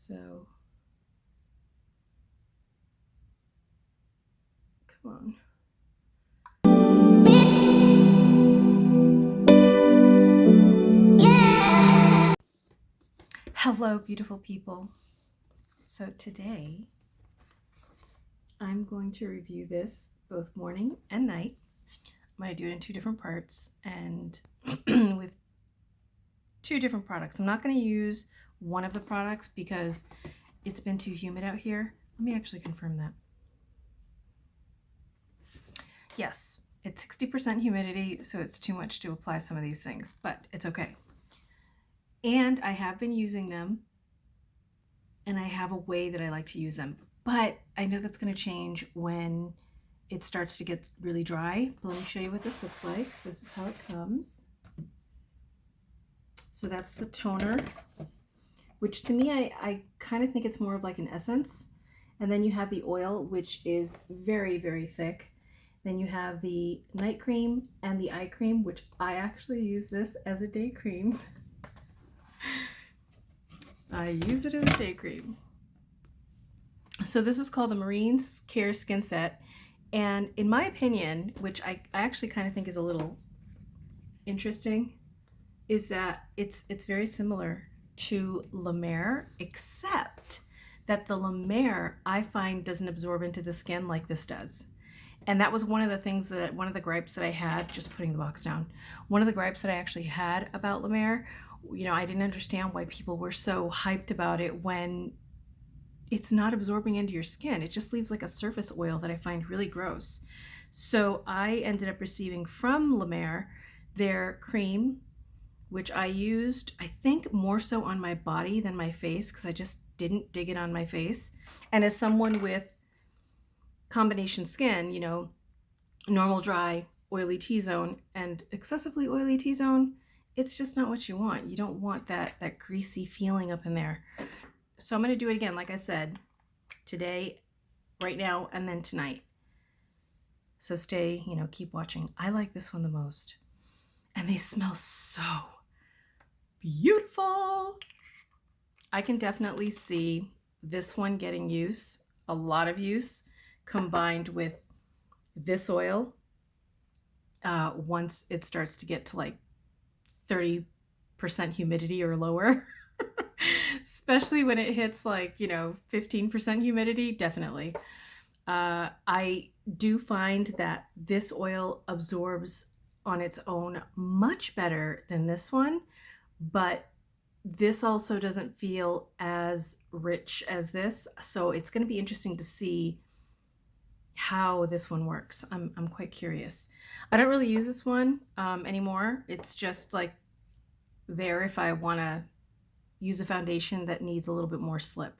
So, come on. Hello, beautiful people. So today, I'm going to review this both morning and night. I'm going to do it in two different parts and with two different products. I'm not going to use one of the products because it's been too humid out here. Let me actually confirm that. Yes, it's 60% humidity, so it's too much to apply some of these things, but it's okay. And I have been using them, and I have a way that I like to use them. But I know that's going to change when it starts to get really dry. But let me show you what this looks like. This is how it comes. So that's the toner, which to me, I kind of think it's more of like an essence. And then you have the oil, which is very, very thick. Then you have the night cream and the eye cream, which I actually use this as a day cream. I use it as a day cream. So this is called the Marine Care Skin Set. And in my opinion, which I actually kind of think is a little interesting, is that it's very similar to La Mer, except that the La Mer I find doesn't absorb into the skin like this does. And that was one of the things that, one of the gripes that I had, just putting the box down, one of the gripes that I actually had about La Mer. You know, I didn't understand why people were so hyped about it when it's not absorbing into your skin. It just leaves like a surface oil that I find really gross. So I ended up receiving from La Mer their cream, which I used, I think, more so on my body than my face because I just didn't dig it on my face. And as someone with combination skin, you know, normal dry, oily T-zone and excessively oily T-zone, it's just not what you want. You don't want that greasy feeling up in there. So I'm going to do it again, like I said, today, right now, and then tonight. So stay, you know, keep watching. I like this one the most. And they smell so beautiful. I can definitely see this one getting use, a lot of use, combined with this oil once it starts to get to like 30% humidity or lower. Especially when it hits like, you know, 15% humidity, definitely. I do find that this oil absorbs on its own much better than this one, but this also doesn't feel as rich as this. So it's going to be interesting to see how this one works. I'm quite curious. I don't really use this one anymore. It's just like there if I want to use a foundation that needs a little bit more slip.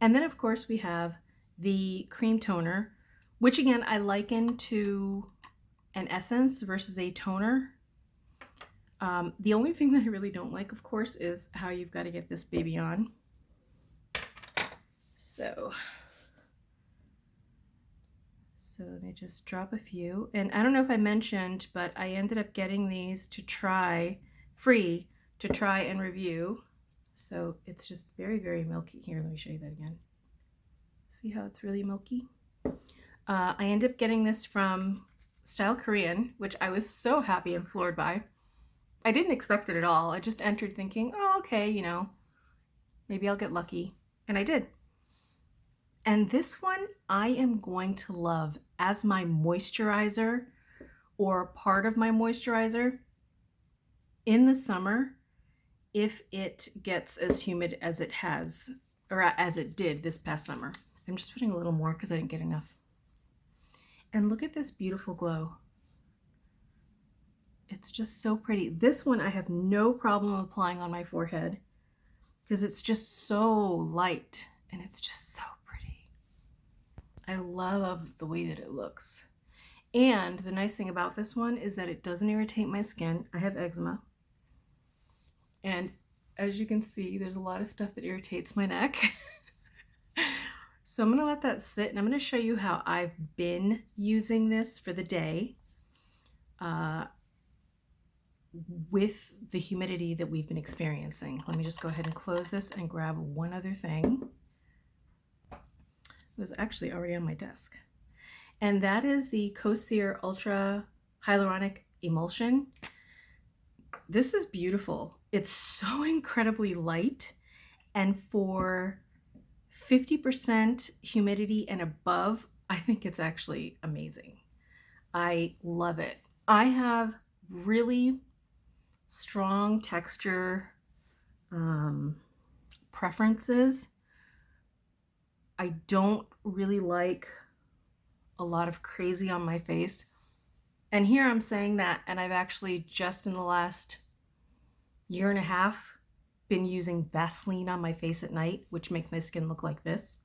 And then of course we have the cream toner, which again I liken to an essence versus a toner. The only thing that I really don't like, of course, is how you've got to get this baby on. So let me just drop a few. And I don't know if I mentioned, but I ended up getting these to try, free, to try and review. So it's just very, very milky. Here, let me show you that again. See how it's really milky? I ended up getting this from StyleKorean, which I was so happy and floored by. I didn't expect it at all. I just entered thinking, oh, okay, you know, maybe I'll get lucky. And I did. And this one I am going to love as my moisturizer or part of my moisturizer in the summer if it gets as humid as it has, or as it did this past summer. I'm just putting a little more because I didn't get enough. And look at this beautiful glow. It's just so pretty. This one I have no problem applying on my forehead because it's just so light and it's just so pretty. I love the way that it looks. And the nice thing about this one is that it doesn't irritate my skin. I have eczema. And as you can see, there's a lot of stuff that irritates my neck. So I'm going to let that sit, and I'm going to show you how I've been using this for the day. with the humidity that we've been experiencing. Let me just go ahead and close this and grab one other thing. It was actually already on my desk. And that is the Kosir Ultra Hyaluronic Emulsion. This is beautiful. It's so incredibly light, and for 50% humidity and above, I think it's actually amazing. I love it. I have really strong texture preferences. I don't really like a lot of crazy on my face. And here I'm saying that, and I've actually just in the last year and a half been using Vaseline on my face at night, which makes my skin look like this.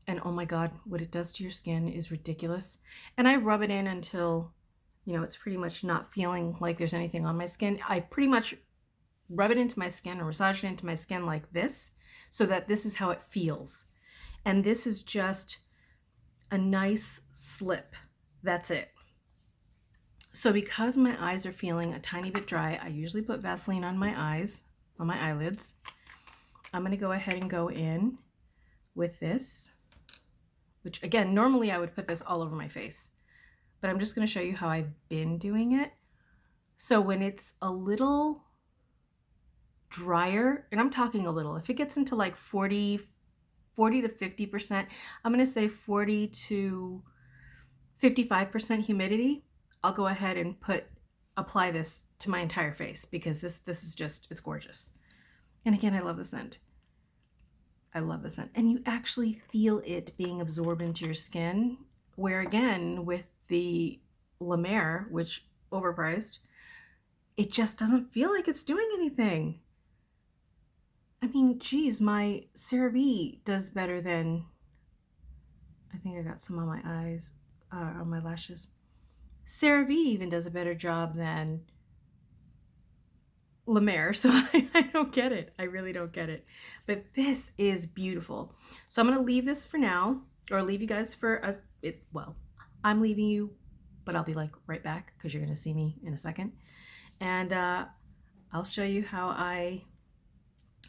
And oh my God, what it does to your skin is ridiculous. And I rub it in until, you know, it's pretty much not feeling like there's anything on my skin. I pretty much rub it into my skin or massage it into my skin like this, so that this is how it feels. And this is just a nice slip. That's it. So because my eyes are feeling a tiny bit dry, I usually put Vaseline on my eyes, on my eyelids. I'm going to go ahead and go in with this, which again, normally I would put this all over my face, but I'm just going to show you how I've been doing it. So when it's a little drier, and I'm talking a little, if it gets into like 40 to 50%, I'm going to say 40 to 55% humidity, I'll go ahead and apply this to my entire face, because this is just, it's gorgeous. And again, I love the scent. I love the scent. And you actually feel it being absorbed into your skin, where again, with the La Mer, which overpriced, it just doesn't feel like it's doing anything. I mean, geez, my CeraVe does better than, I think I got some on my eyes, on my lashes. CeraVe even does a better job than La Mer, so I don't get it. I really don't get it. But this is beautiful. So I'm going to leave this for now, or leave you guys for well, I'm leaving you, but I'll be like right back, because you're going to see me in a second. And I'll show you how I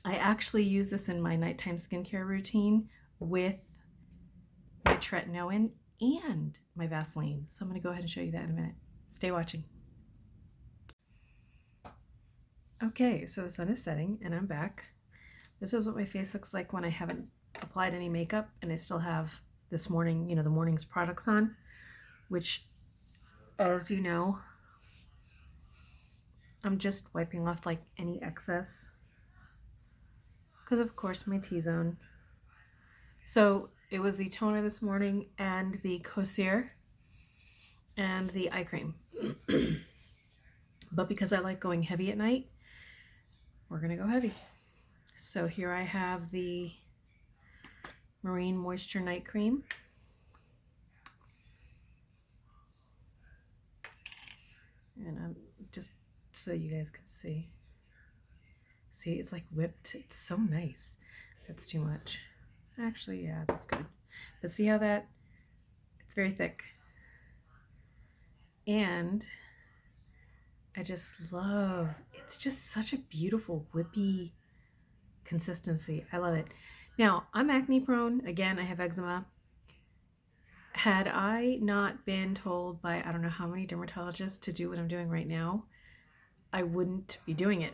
actually use this in my nighttime skincare routine with my Tretinoin and my Vaseline. So I'm going to go ahead and show you that in a minute. Stay watching. Okay, so the sun is setting and I'm back. This is what my face looks like when I haven't applied any makeup and I still have this morning, you know, the morning's products on, which, as you know, I'm just wiping off like any excess, because of course my T-zone. So it was the toner this morning and the Kosir and the eye cream. But because I like going heavy at night, we're gonna go heavy. So here I have the Marine Moisture Night Cream. And I'm just so you guys can see. See, it's like whipped. It's so nice. That's too much. Actually, yeah, that's good. But see how it's very thick. And I just love, it's just such a beautiful whippy consistency. I love it. Now, I'm acne prone. Again, I have eczema. Had I not been told by I don't know how many dermatologists to do what I'm doing right now, I wouldn't be doing it.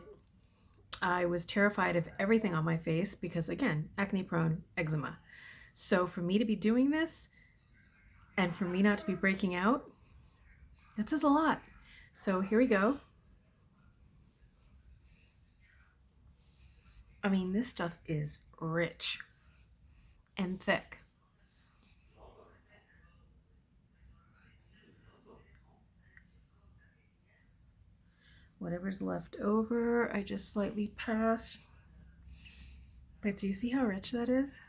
I was terrified of everything on my face because, again, acne prone, eczema. So for me to be doing this and for me not to be breaking out, that says a lot. So here we go. I mean, this stuff is rich and thick. Whatever's left over, I just slightly pass. But do you see how rich that is?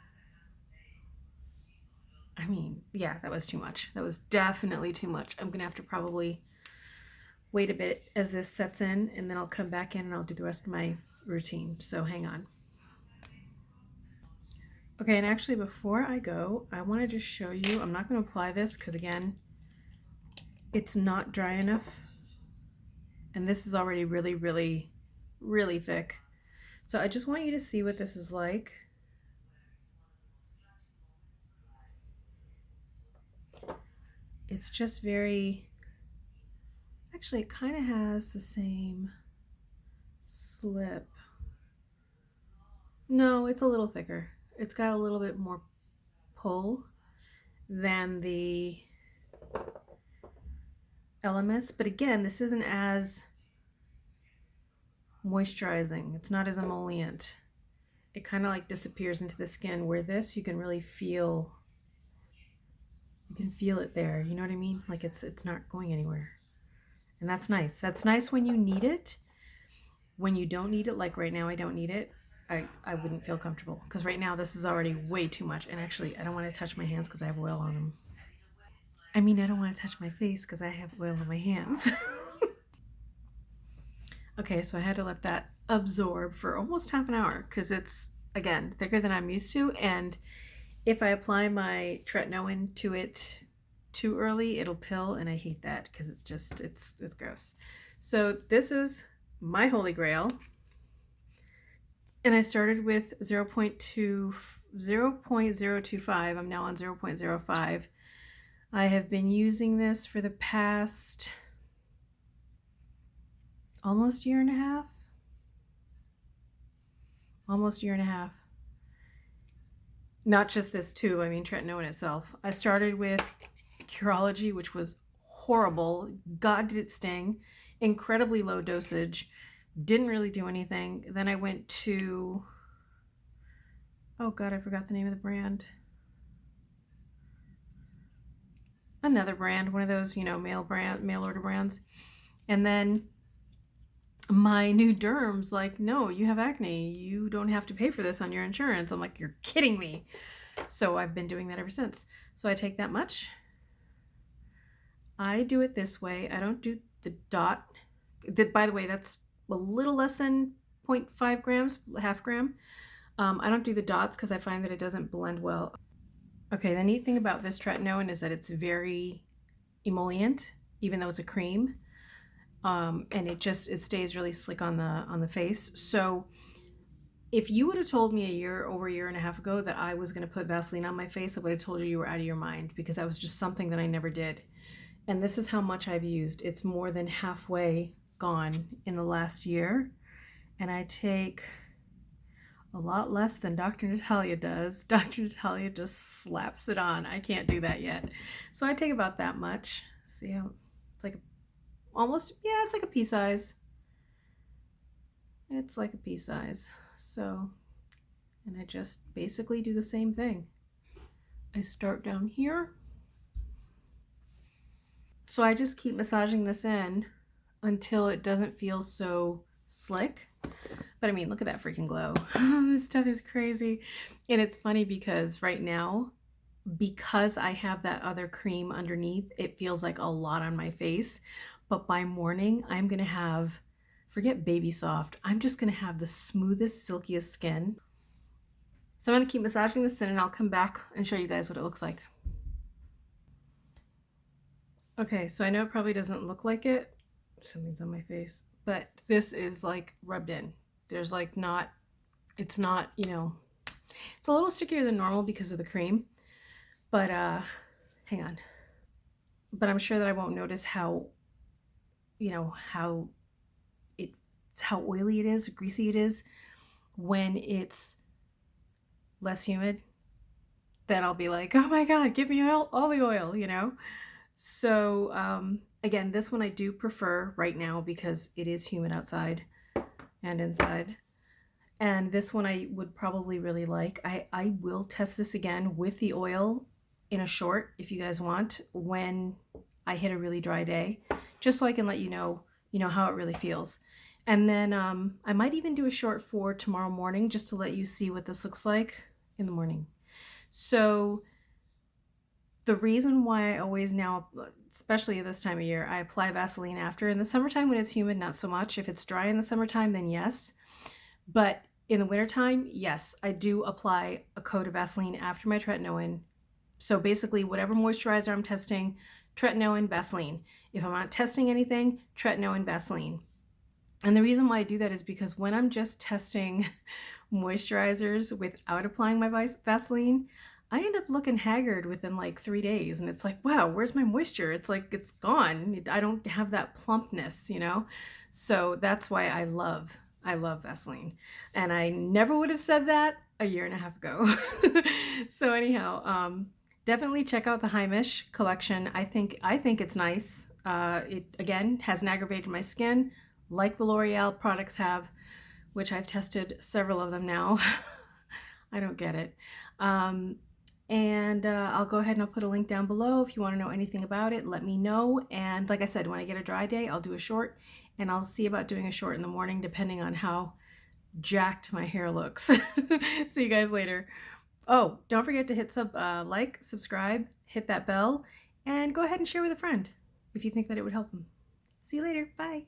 I mean, yeah, that was too much. That was definitely too much. I'm gonna have to probably wait a bit as this sets in, and then I'll come back in and I'll do the rest of my routine. So hang on. Okay, and actually before I go, I want to just show you, I'm not going to apply this because again, it's not dry enough And this is already really, really, really thick. So I just want you to see what this is like. It's just very, actually it kind of has the same slip. No, it's a little thicker. It's got a little bit more pull than the LMS, but again, this isn't as moisturizing. It's not as emollient. It kind of like disappears into the skin, where this you can really feel, you can feel it there. You know what I mean? Like it's not going anywhere. And that's nice. That's nice when you need it. When you don't need it, like right now I don't need it, I wouldn't feel comfortable, because right now this is already way too much. And actually I don't want to touch my hands because I have oil on them. I mean, I don't want to touch my face because I have oil on my hands. Okay, so I had to let that absorb for almost half an hour because it's, again, thicker than I'm used to. And if I apply my Tretinoin to it too early, it'll pill, and I hate that because it's just, it's gross. So this is my holy grail. And I started with 0.025. I'm now on 0.05. I have been using this for the past almost year and a half. Almost year and a half. Not just this tube, I mean Tretinoin itself. I started with Curology, which was horrible. God, did it sting. Incredibly low dosage. Didn't really do anything. Then I went to, oh God, I forgot the name of the brand. Another brand, one of those, you know, mail order brands. And then my new derm's like, no, you have acne. You don't have to pay for this on your insurance. I'm like, you're kidding me. So I've been doing that ever since. So I take that much. I do it this way. I don't do the dot. By the way, that's a little less than 0.5 grams, half gram. I don't do the dots because I find that it doesn't blend well. Okay, the neat thing about this Tretinoin is that it's very emollient, even though it's a cream. And it stays really slick on the face. So if you would have told me over a year and a half ago that I was going to put Vaseline on my face, I would have told you were out of your mind, because that was just something that I never did. And this is how much I've used. It's more than halfway gone in the last year. And I take a lot less than Dr. Natalia does. Dr. Natalia just slaps it on. I can't do that yet. So I take about that much. See how it's like almost, yeah, it's like a pea size. It's like a pea size. So, and I just basically do the same thing. I start down here. So I just keep massaging this in until it doesn't feel so slick. But I mean, look at that freaking glow. This stuff is crazy. And it's funny because right now, because I have that other cream underneath, it feels like a lot on my face. But by morning, I'm going to have, forget baby soft, I'm just going to have the smoothest, silkiest skin. So I'm going to keep massaging this in, and I'll come back and show you guys what it looks like. Okay, so I know it probably doesn't look like it. Something's on my face. But this is like rubbed in. There's like not, it's not, you know, it's a little stickier than normal because of the cream. But hang on. But I'm sure that I won't notice how, you know, how oily it is, greasy it is when it's less humid. Then I'll be like, oh my God, give me all the oil, you know? So again, this one I do prefer right now because it is humid outside and inside. And this one I would probably really like. I will test this again with the oil in a short, if you guys want, when I hit a really dry day, just so I can let you know how it really feels. And then I might even do a short for tomorrow morning, just to let you see what this looks like in the morning. So the reason why I always now, especially this time of year, I apply Vaseline after. In the summertime when it's humid, not so much. If it's dry in the summertime, then yes. But in the wintertime, yes, I do apply a coat of Vaseline after my Tretinoin. So basically, whatever moisturizer I'm testing, Tretinoin, Vaseline. If I'm not testing anything, Tretinoin, Vaseline. And the reason why I do that is because when I'm just testing moisturizers without applying my Vaseline, I end up looking haggard within like 3 days. And it's like, wow, where's my moisture? It's like, it's gone. I don't have that plumpness, you know? So that's why I love Vaseline. And I never would have said that a year and a half ago. So anyhow, definitely check out the Heimish collection. I think it's nice. It, again, hasn't aggravated my skin like the L'Oreal products have, which I've tested several of them now. I don't get it. And I'll go ahead and I'll put a link down below. If you want to know anything about it, let me know. And like I said, when I get a dry day, I'll do a short, and I'll see about doing a short in the morning, depending on how jacked my hair looks. See you guys later. Oh, don't forget to hit like, subscribe, hit that bell, and go ahead and share with a friend if you think that it would help them. See you later. Bye.